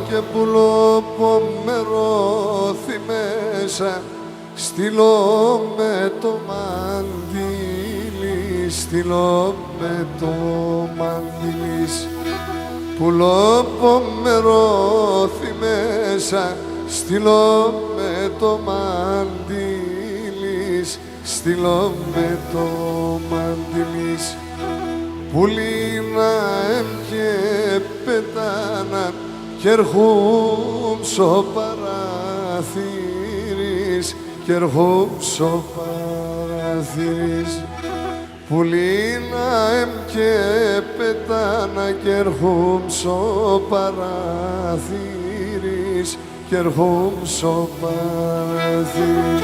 Και πουλοπομερώθη μέσα, στείλω με το μαντήλι, στείλω με το μαντήλι. Πουλοπομερώθη μέσα, στείλω με το μαντήλι, στείλω με το μαντήλι. Πουλίνα και πετάνα κι ερχούμψω παραθύρις, κι ερχούμψω παραθύρις. Πουλίνα και πετάνα κι ερχούμψω παραθύρις, κι ερχούμψω παραθύρις.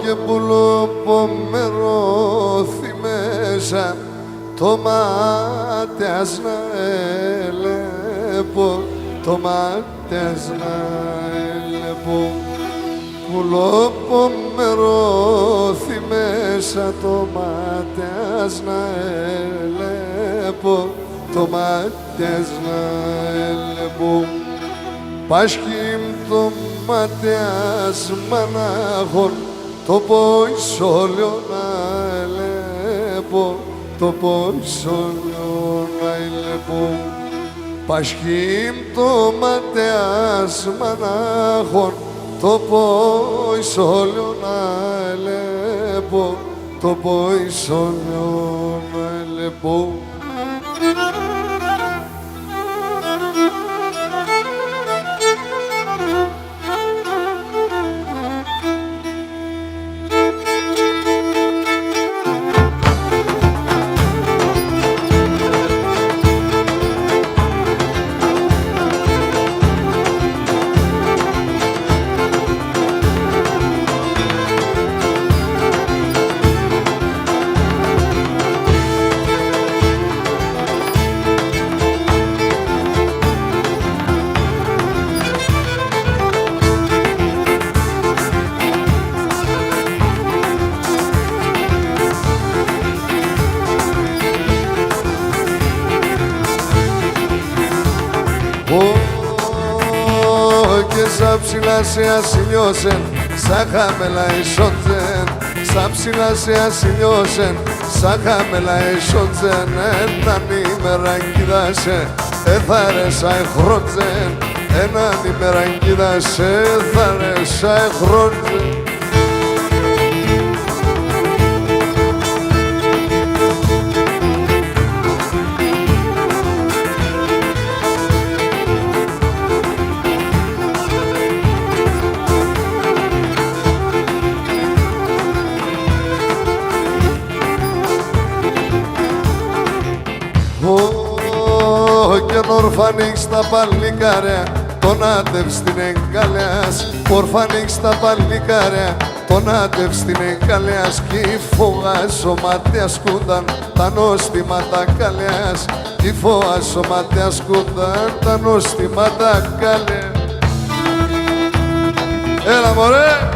Και πουλοπομερώθη μέσα, το μάτιας να έλεπω, το μάτιας να έλεπω. Πουλοπομερώθη μέσα, το μάτιας να έλεπω, το μάτιας να έλεπω. Πάσχημ το μάτιας μανάχων, το ποησόλιο να ελέπω, το ποησόλιο να ελέπω. Πασχήμ το μάτιας μανάχων, το ποησόλιο να ελέπω, το ποησόλιο να ελέπω. Και σαν ψηλά σε ασυλιώσεν, σαν χαμελά ισόντζεν. Σαν ψηλά σε ασυλιώσεν, σαν χαμελά ισόντζεν. Έναν ημέρα κοίτασε, έθαρεσα εχρόντζεν. Έναν ημέρα κοίτασε, έθαρεσα εχρόντζεν. Και ορφανίξ τα παλικάρια, τον άντευ στην εγκαλιάς. Ορφανίξ τα παλικάρια, τον άντευ στην εγκαλιάς. Κι φωγάς ο ματιάς κούνταν τα νόστιματα καλιάς. Κι φωγάς ο ματιάς κούνταν τα νόστιματα καλιάς. Έλα μωρέ!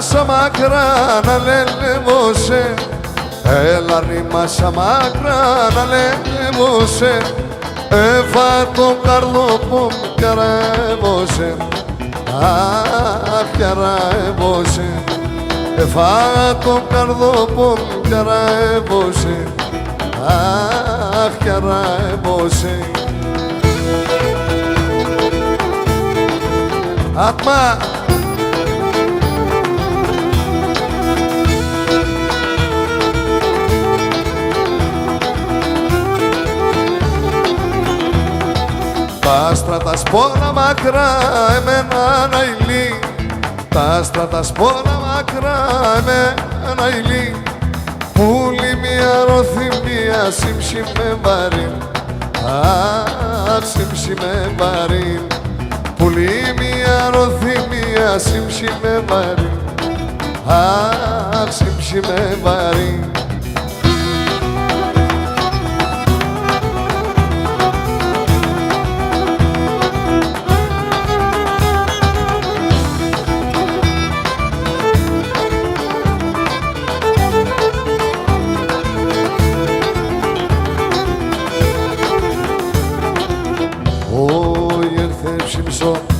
μάσα μακρά να λελεύωσε, έλα ρε μάσα μακρά να λελεύωσε, έφα το καρδόπο μου κι αρεύωσε, αχ κι αρεύωσε, έφα το καρδόπο μου κι αρεύωσε, αχ κι αρεύωσε. Άτμα! Τα άστρα τα σπόνα μακρά εμένα να ηλί, τα άστρα τα σπόνα μακρά εμένα ηλί, πουλί μια ροθυμία σύμψη με βαρύν, αχ σύμψη με βαρύν, πουλί μια ροθυμία σύμψη με βαρύν, αχ σύμψη με βαρύν.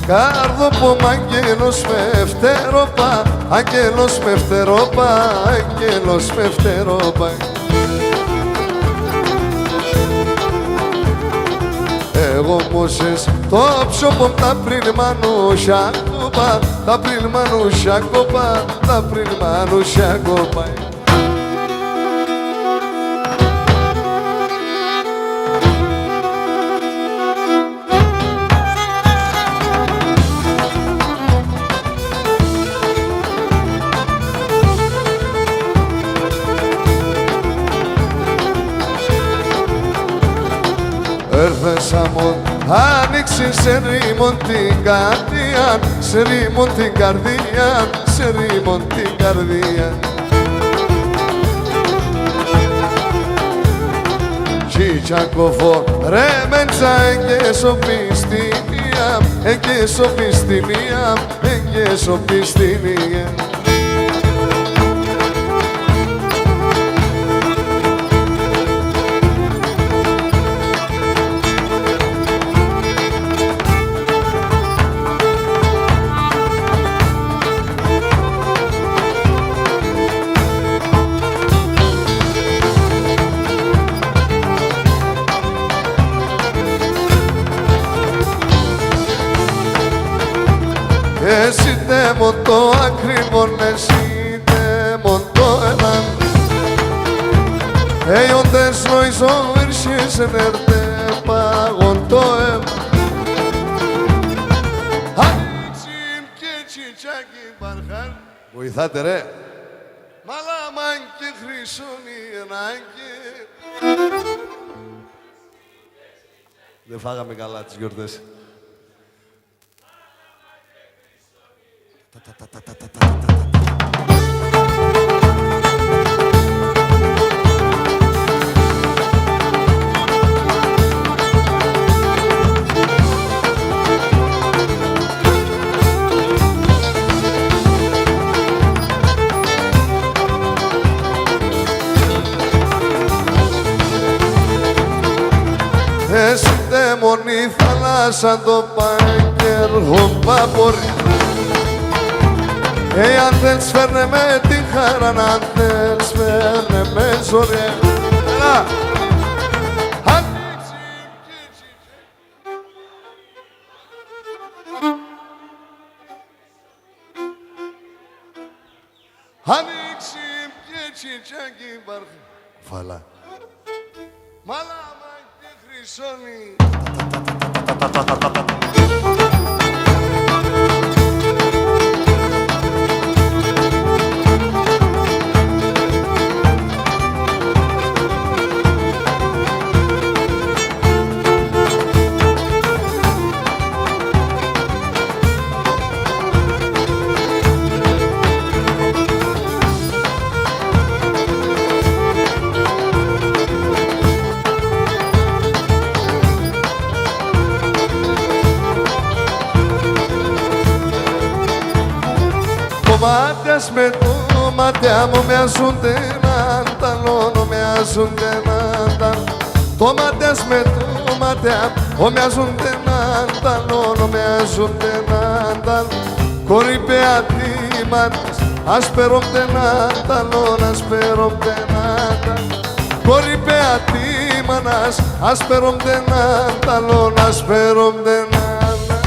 Κάρδοπο μ' αγγέλος με φτερόπα, αγγέλος με φτερόπα, αγγέλος με φτερόπα. Εγώ μόσες το ψωπο τα πριν μανούσια κόπα, τα πριν μανούσια κόπα, τα πριν μανούσια κόπα. Έρθες αμόν, άνοιξε σε ρήμον την καρδία, σε ρήμον την καρδία, σε ρήμον την καρδία. Τσίτσακοφό, ρε μέντσα εγκαίσοπιστημία, εγκαίσοπιστημία, εγκαίσοπιστημία. Εσύ τέμον το ακριβόν, εσύ τέμον το έναν. Έιοντες νοησό ήρσες ενέρτε πάγον το αίμα. Ανοίξιν και τσιτσάκι παρχάν. Βοηθάτε ρε. Μαλάμαν και χρυσόνι ενάγκη. Δεν φάγαμε καλά τις γιορτές. Εσύ δαίμονη θάλασσα το παγκέργο παπορεί. Αν θέλεις φέρνε με την χαρά, αν θέλεις φέρνε με ζωρέ. Έλα! Ανοίξει και τσιτσάκι μπαρχ. Φαλά. Μαλάμα και χρυσόνι. μάτιας με το μάτια μου μοιάζονται έναν τ' άλλον, μοιάζονται έναν τ' άλλον. Το μάτιας με το μάτια μου μοιάζονται έναν τ' άλλον, μοιάζονται έναν τ' άλλον. Κορύπε αντίματες, ασπερόμται έναν τ' άλλον, ασπερόμται έναν τ' άλλον. Κορύπε αντίμανας, ασπερόμται έναν τ' άλλον, ασπερόμται έναν τ' άλλον.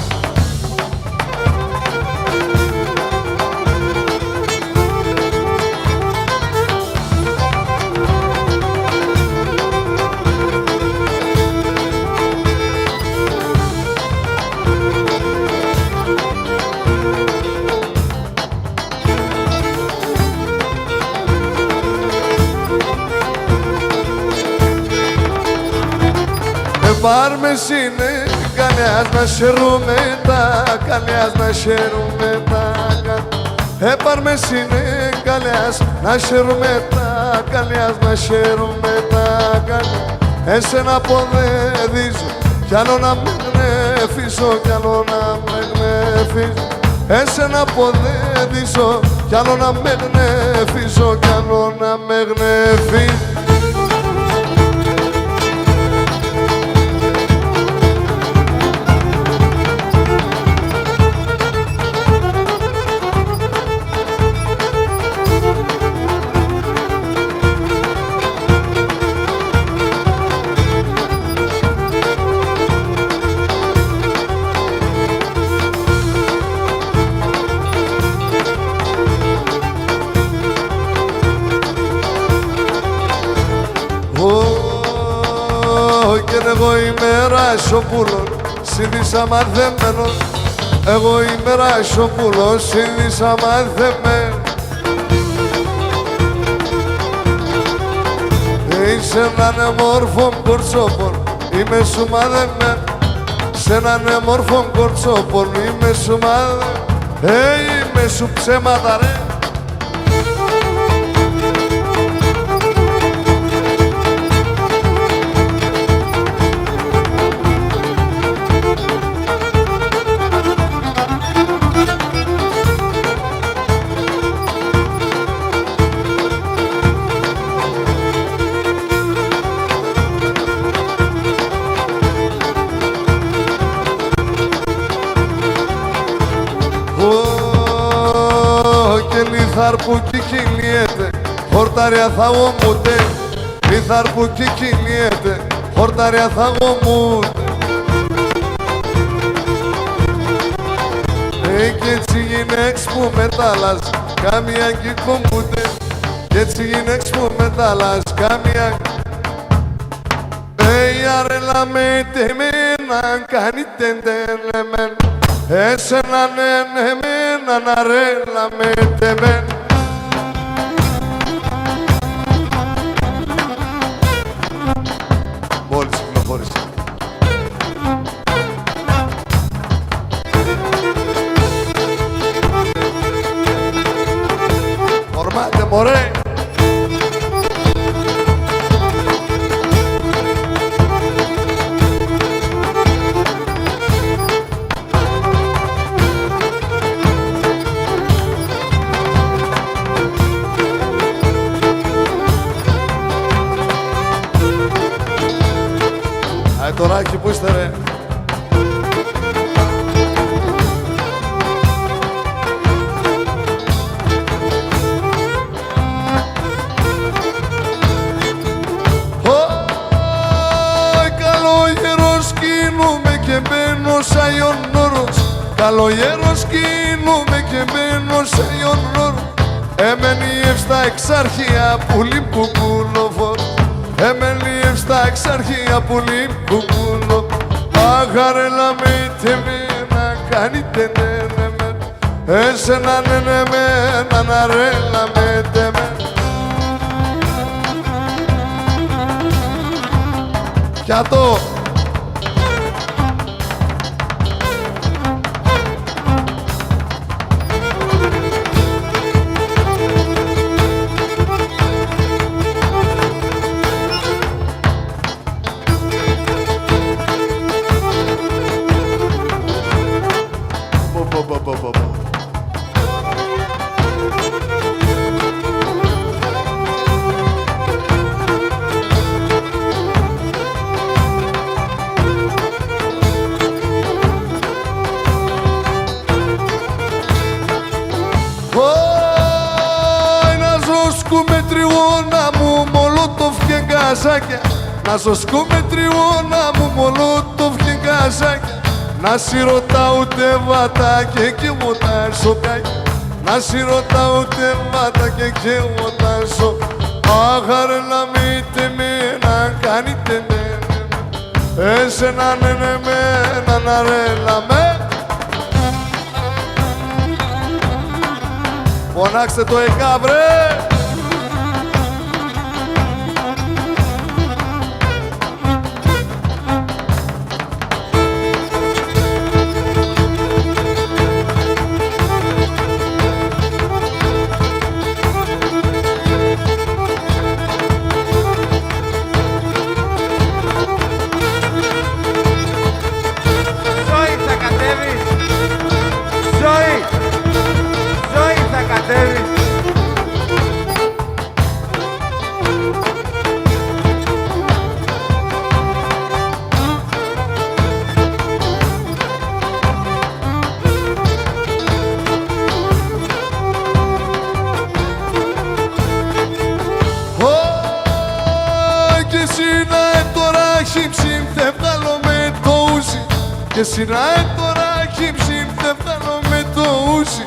Πάρ' με συνεκαλιάς να σέρουμε τα καλιάς, να σέρουμε τα καλιάς. Πάρ' με συνεκαλιάς να σέρουμε τα καλιάς, να σέρουμε τα καλιάς. Εσένα αποδεδίζω κι άλλο να με γνεφίσω, κι άλλο να με γνεφίσω. Εσένα αποδεδίζω κι άλλο να με γνεφίσω, κι άλλο να με γνεφίσω. Εγώ είμαι Ρασοπούλος, συνήθισα μαθεμένος. Εγώ είμαι Ρασοπούλος, συνήθισα μαθεμένος. Είσαι έναν μόρφο κορτσόπον, είμαι σου μαθεμένος. Σε έναν μόρφο κορτσόπον, είμαι σου μαθεμένος. Είμαι σου ψέματα ρε. Λιθάρ που κικυλιέται, χορτάρια θα γομούτε. Λιθάρ που κικυλιέται, χορτάρια θα γομούτε. Κι έτσι γυναίξ που μετάλλας, κάμια κι κομμούτε. Κι έτσι γυναίξ που μετάλλας, κάμια. Αρέλα με τεμένα, κάνει τεντελεμένα. Εσένα ναι εμένα να ρέλα με τεμένα. Μόλις κυκλοφόρησε. Ορμάτε μωρέ. Τωράκι, πού είστε ρε? Καλογερός κινούμε και μπαίνω σαν ιονόρος. Καλογερός κινούμε και μπαίνω σαν ιονόρος. Εμένει ευστα εξάρχεια πουλί που κουλοφόρο. Εμένει στα εξάρχεια πουλί που πουλώ. Αχαρέλα με τεμένα, κάνει τενέμεν. Εσένα νενεμένα, ναρέλα με τεμέν. Κι ατώ. καζάκια, να ζω μετριώνα μου μολότοφ και καζάκια, να σι ρωτάω ούτε βατάκια και μοτάζω κάκια, να σι ρωτάω ούτε βατάκια και μοτάζω. Άχαρε να μήτε με να κάνετε ναι, εσένα ναι ναι με να ρέλα με. Φωνάξτε το ΕΚΑ βρε! Και σειράει τώρα χύψη, δεν φτάνω με το ούζι.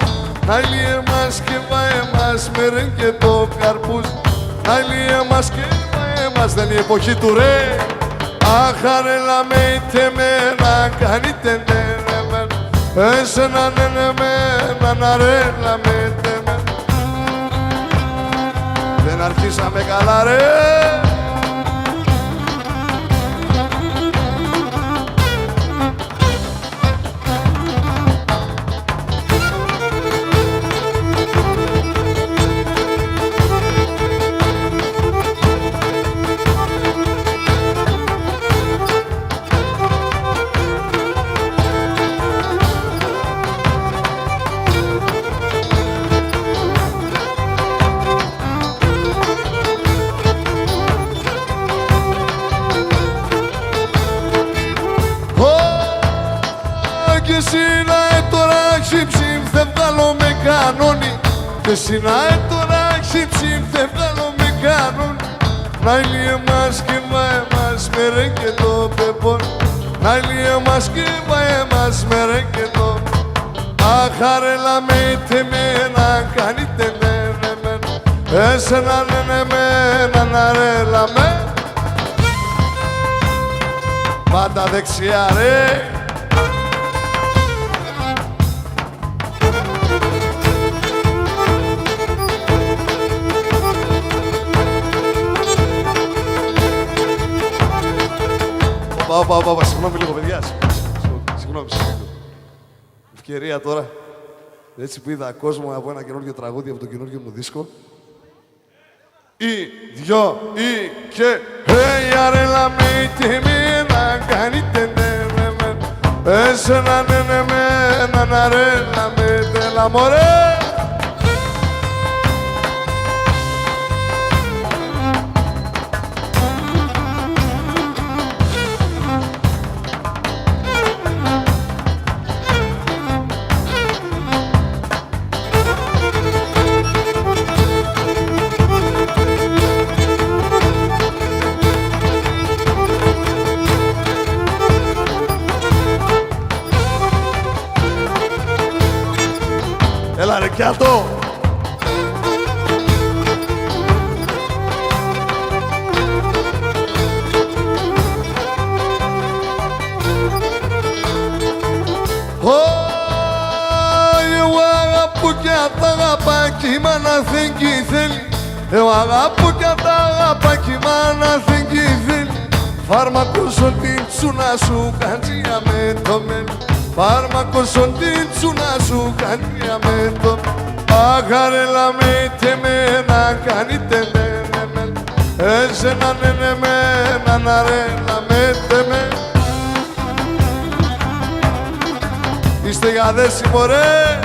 Άλλη εμάς και εμάς με ρεν και το καρπούζι. Άλλη εμάς και εμάς, δεν είναι η εποχή του ρε. Αχαρέλα με είτε με να κάνετε ναι ναι με, εσένα ναι ναι με να ρέλα με είτε με. Δεν αρχίσαμε καλά ρε. Και συνάε τώρα χύψη, δεν βγάλω με κανόνι. Να είναι εμάς και εμάς με ρε και το πεπόν. Να είναι εμάς και εμάς με ρε και το. Αχαρέλα με είτε με να κάνετε ναι ναι με, εσένα ναι ναι με να ρέλα με. Πάντα δεξιά ρε. Πάω, συγγνώμη λίγο παιδιά, συγγνώμη. Ευκαιρία τώρα, έτσι που είδα κόσμο από ένα καινούργιο τραγούδι από το καινούργιο μου δίσκο. Ή, δυο, ή και αρέλα με είτε με να κάνετε ναι ναι με, εσένα ναι ναι με να αρέλα με τέλα μωρέ. Έλα ρε Κιάτο! Εγώ αγαπώ κι τα αγαπά κι η μάνα δεν κι θέλει. Εγώ αγαπώ κι τα αγαπά κι η μάνα δεν κι θέλει. Φάρμακος ότι τσούνα σου καντζία με το μέλι. Φάρμακος ότι τσούνα σου καντζία με το μέλι. Αχαρέλα με είτε με να κάνετε ναι ναι με, εσένα ναι ναι με να ρέλα με τε με. Είστε για δέσιμο ρε.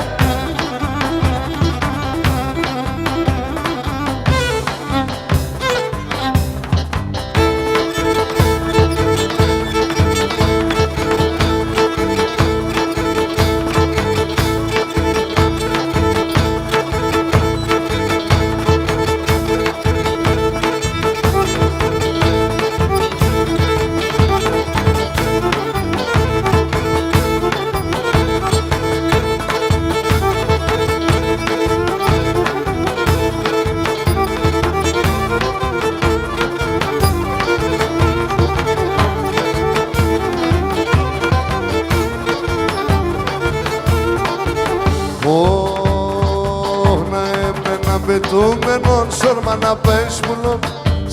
πετούμενον σόρμα να πες πουλό,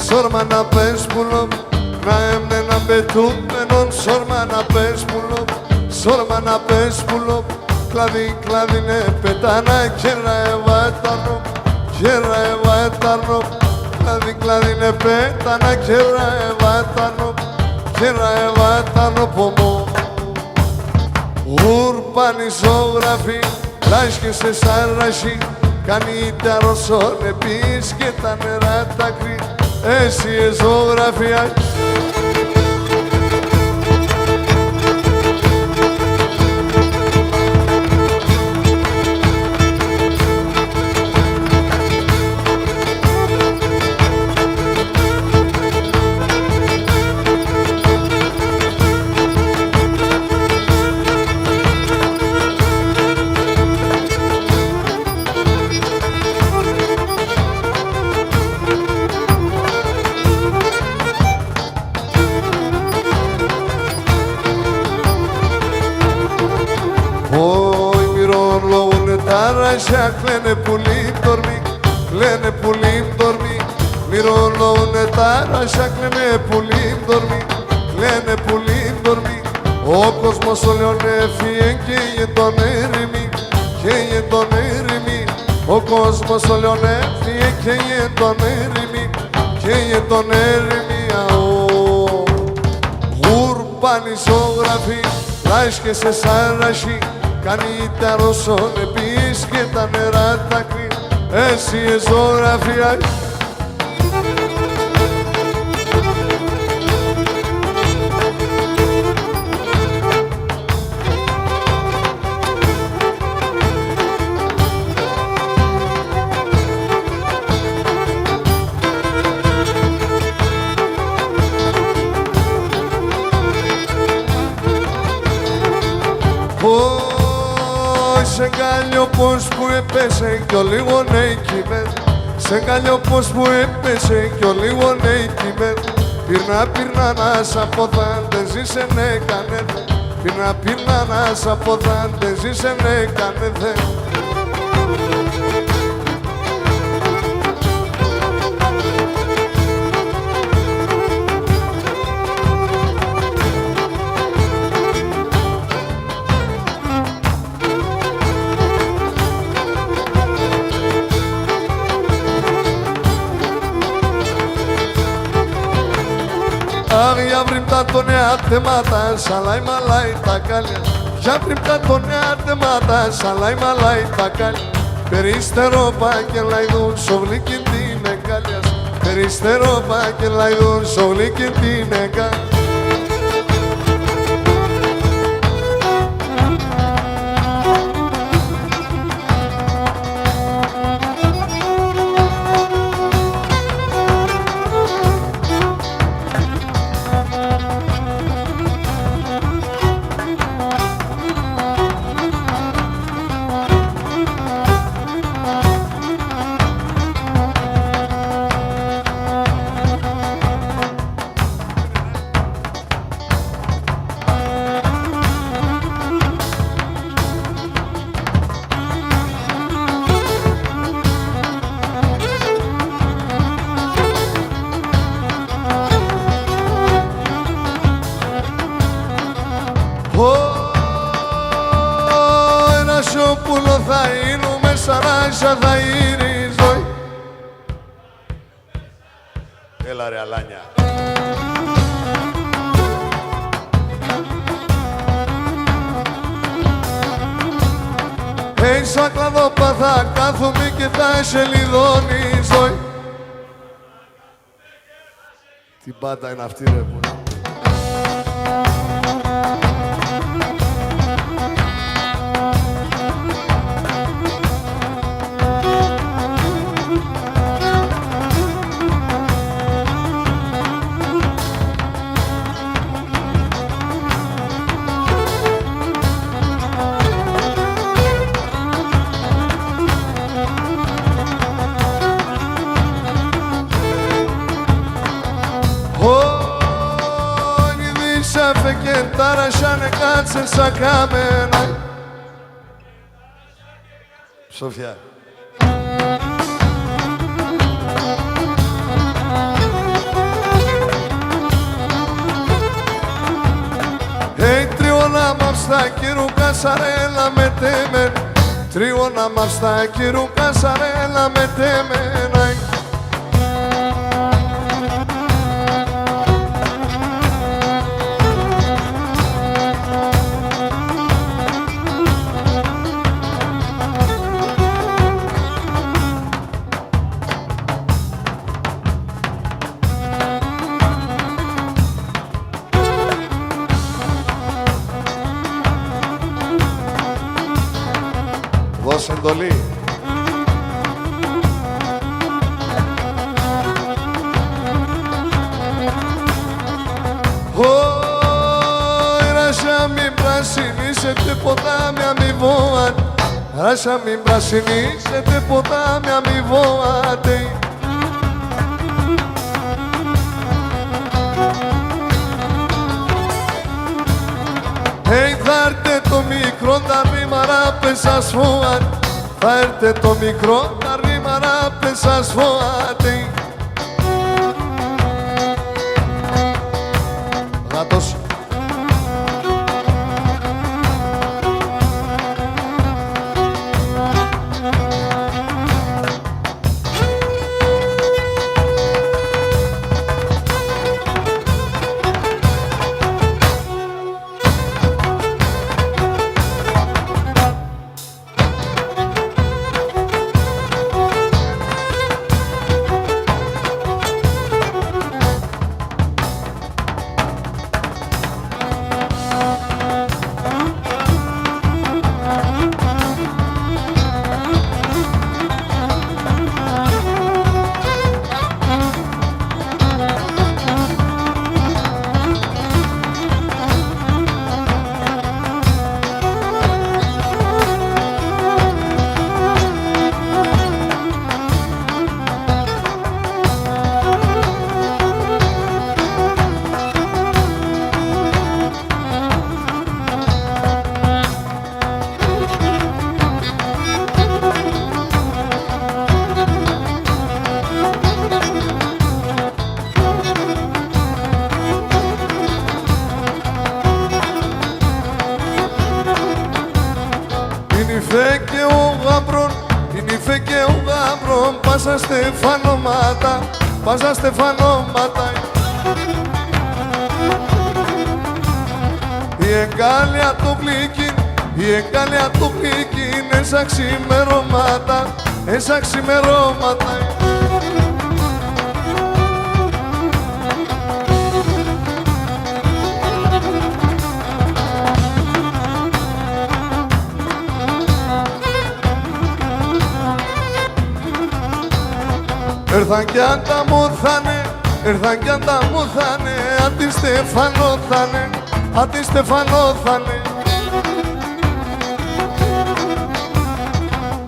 σόρμα να πες πουλό. Να έμνε να πετούμενον σόρμα να πες πουλό, σόρμα να πες πουλό. Κλαδί, κλαδί ναι πετάνα κέρα εβάτανο, κέρα εβάτανο. Κλαδί, κλαδί ναι πετάνα κέρα εβάτανο, κέρα εβάτανο πομό. Ουρπάνη ζωγραφή, λάσκε σε σαρρασί. Κάνει τα ρωσόν επίσης και τα νερά τα κρύ. Εσύ ζωγραφία. Ταρασιά κλαίνε πουλί πτωρμί, κλαίνε πουλί πτωρμί. Μυρολόουνε ταρασιά κλαίνε πουλί πτωρμί, κλαίνε πουλί πτωρμί. Ο κόσμος όλων έφυγε και για τον έρημι, και για τον έρημι. Ο κόσμος όλων έφυγε και για τον έρημι, και για τον έρημι. Ουρπάνη ζωγραφή, λάσκε σε σαρρασί. Κάνει τα ρωσόν επίσης και τα νερά τα κρύ. Εσύ ζωγραφία. Σε καλλιόπος που έπεσε κι ο λίγο νέκιμεν. Σε καλλιόπος που έπεσε κι ο λίγο νέκιμεν. Πυρνά πυρνά να σ' αποδάν δεν ζήσε ναι κανέθε. Πυρνά πυρνά να σ' αποδάν δεν ζήσε ναι κανέθε. Για βρυπτά το νέα θεμάτα, σαλάει μαλάει τα κάλια. Για βρυπτά το νέα θεμάτα, σαλάει μαλάει τα κάλια. Περιστερό και λαϊδούν σοβλίκιν την εγκάλιας. Περιστερό και λαϊδούν σοβλίκιν την εγκάλιας. Ένα σιωπούλο θα είνουμε, σαράζα θα είναι η ζωή. Έλα ρε αλάνια. Σαν κλαδόπα θα κάθομαι και θα σελιδώνει η ζωή. Τι πάντα είναι αυτή ρε που να... Και τάρασανε κάτσε σαν κάμενα. Σοφιά. στα κύρου κασαρέλα με τέμεν. Τρίωνα μας στα κύρου κασαρέλα με τέμεν. Δώσε εντολή. Ράσα μην πρασινίσετε ποτάμι αμοιβόαν. Ράσα μην πρασινίσετε ποτάμι αμοιβόατε. Θα έρθει το μικρό τα ρήμαρα πες σας φοάν. Θα έρθει το μικρό τα ρήμαρα πες σας φοάτε. Γάτος. Πάσα στεφανώματα, πάσα στεφανώματα. Η εγκάλια του πλήκην, η εγκάλια του πλήκην, έσα ξημερώματα, έσα ξημερώματα. Έρθαν κι αν τα μούθανε, έρθαν κι αν τα μούθανε, αντιστεφανώθανε, αντιστεφανώθανε.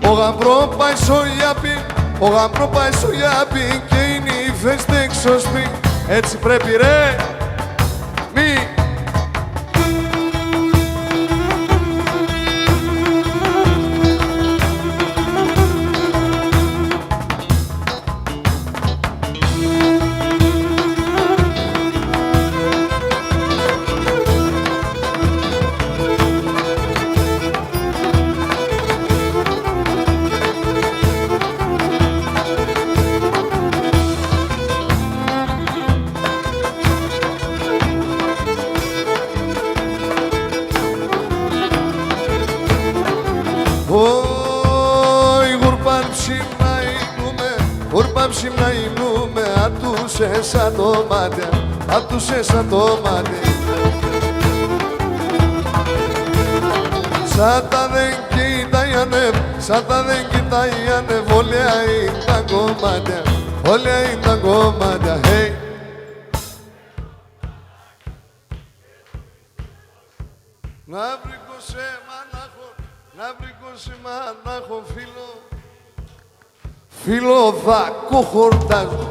Ο γαμπρό πάει στο γιάπι, ο γαμπρό πάει στο γιάπι και είναι η φέστε εξωσπή. Έτσι πρέπει ρε, μη. Ψημνα ινούμε, ατούσε σαν το μάτι, ατούσε σαν το μάτι. Σαν τα δεν κοιτάει ανέβ, σαν τα δεν κοιτάει ανέβ, όλια είναι τα κομμάτια, όλια είναι τα κομμάτια, hey. Να βρήκωσε μανάχο φίλο, φίλο δάκο χορτάζω.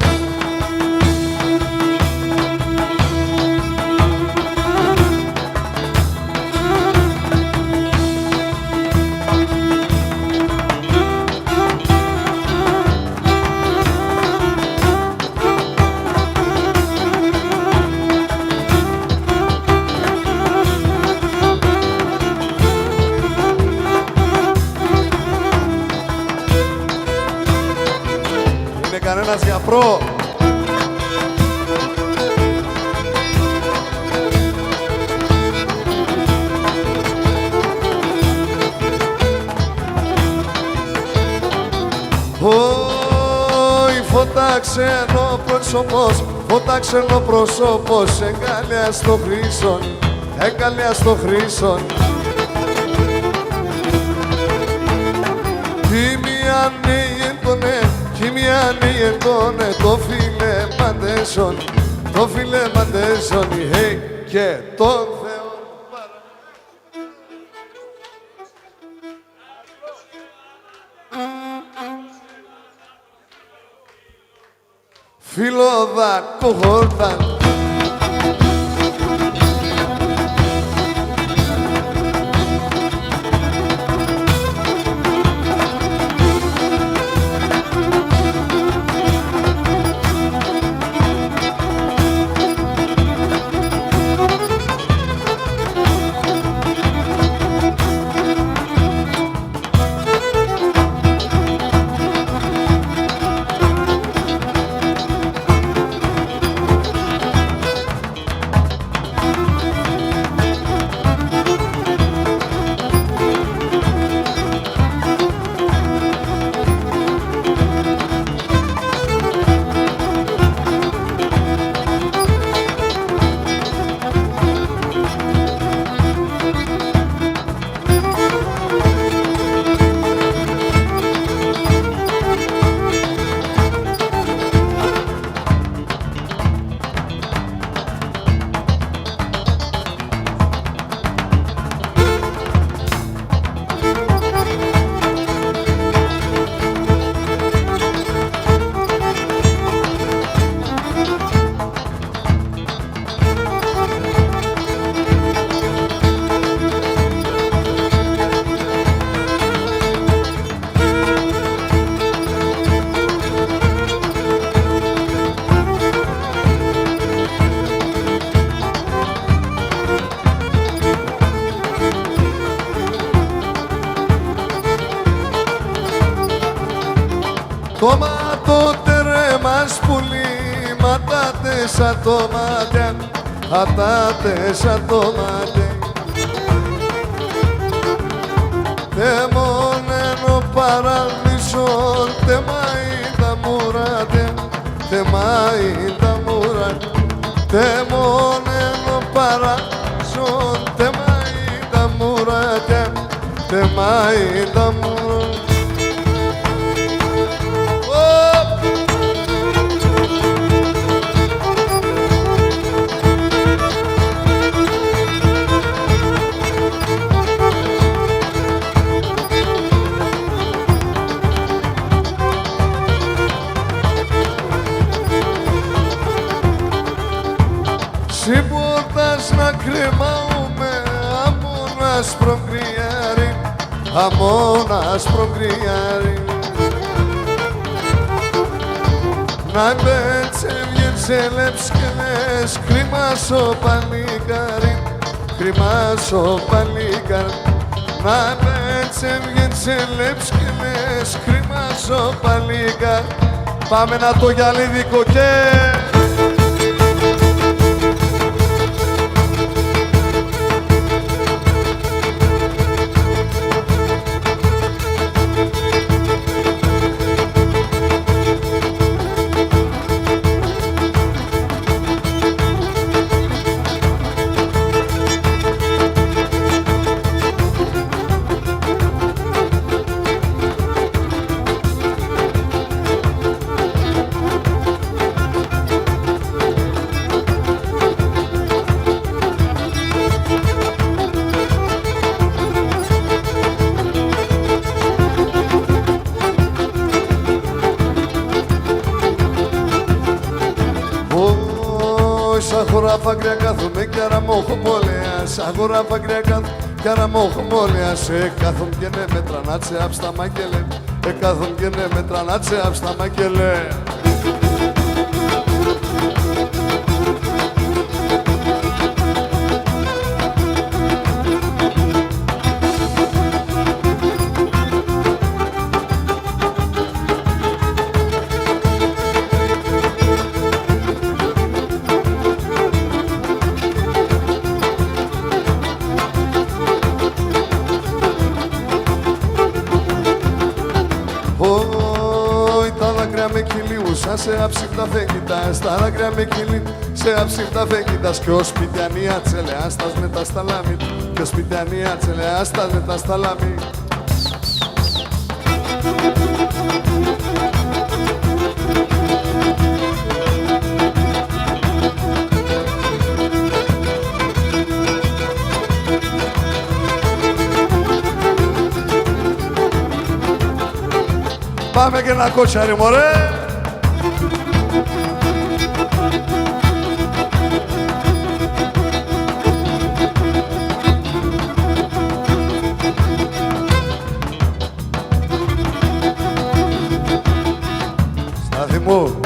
Κοπρό. Φώτα ξένο πρόσωπος, φώτα ξένο πρόσωπος, εγκάλια στο χρήσον, εγκάλια στο χρήσον. Χιμιάνι εντώνε, το φίλε μαντέσον, το φίλε μαντέσον, hey, και τον Θεό. Φιλόδακο χόρτα. Τόματο τερέμας πουλί, ματάτε σαν το μάτε, ατάτε σαν το μάτε. Τε μόνενο παραλύσον, τε μάι τα μουράτε, τε μάι τα μουράτε. Τε μόνενο παραλύσον, τε μάι τα μουράτε, τε μάι τα μουράτε. Συμπότας να κρεμάουμε αμόν άσπρο κρυάρι, αμόν άσπρο κρυάρι. Να μπέτσε βγαίνσε λεψκελές, κρυμάσω παλικάρι, κρυμάσω παλικάρι. Να μπέτσε βγαίνσε λεψκελές, κρυμάσω παλικάρι. Πάμε να το γυαλίδικο και... Σαν χώρα φαγκριά κάθομαι κι αραμόχομόλεα, σαν χώρα φαγκριά κάθομαι κι αραμόχομόλεα. Σε κάθον και ναι με τρανάτσε απ' στα μάκελε, κάθον και ναι με τρανάτσε απ' στα μάκελε. σε αψίχτα δεν κοιτάς, τα δάκρυα με κυλί, σε αψίχτα δεν κοιτάς. Κι ο σπιτιανία τσελεάστας με τα σταλάμι, κι ο σπιτιανία τσελεάστας με τα σταλάμι. Πάμε και ένα κότσαρι, μωρέ! Στάθη μου!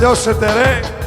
Λιώσετε ρε!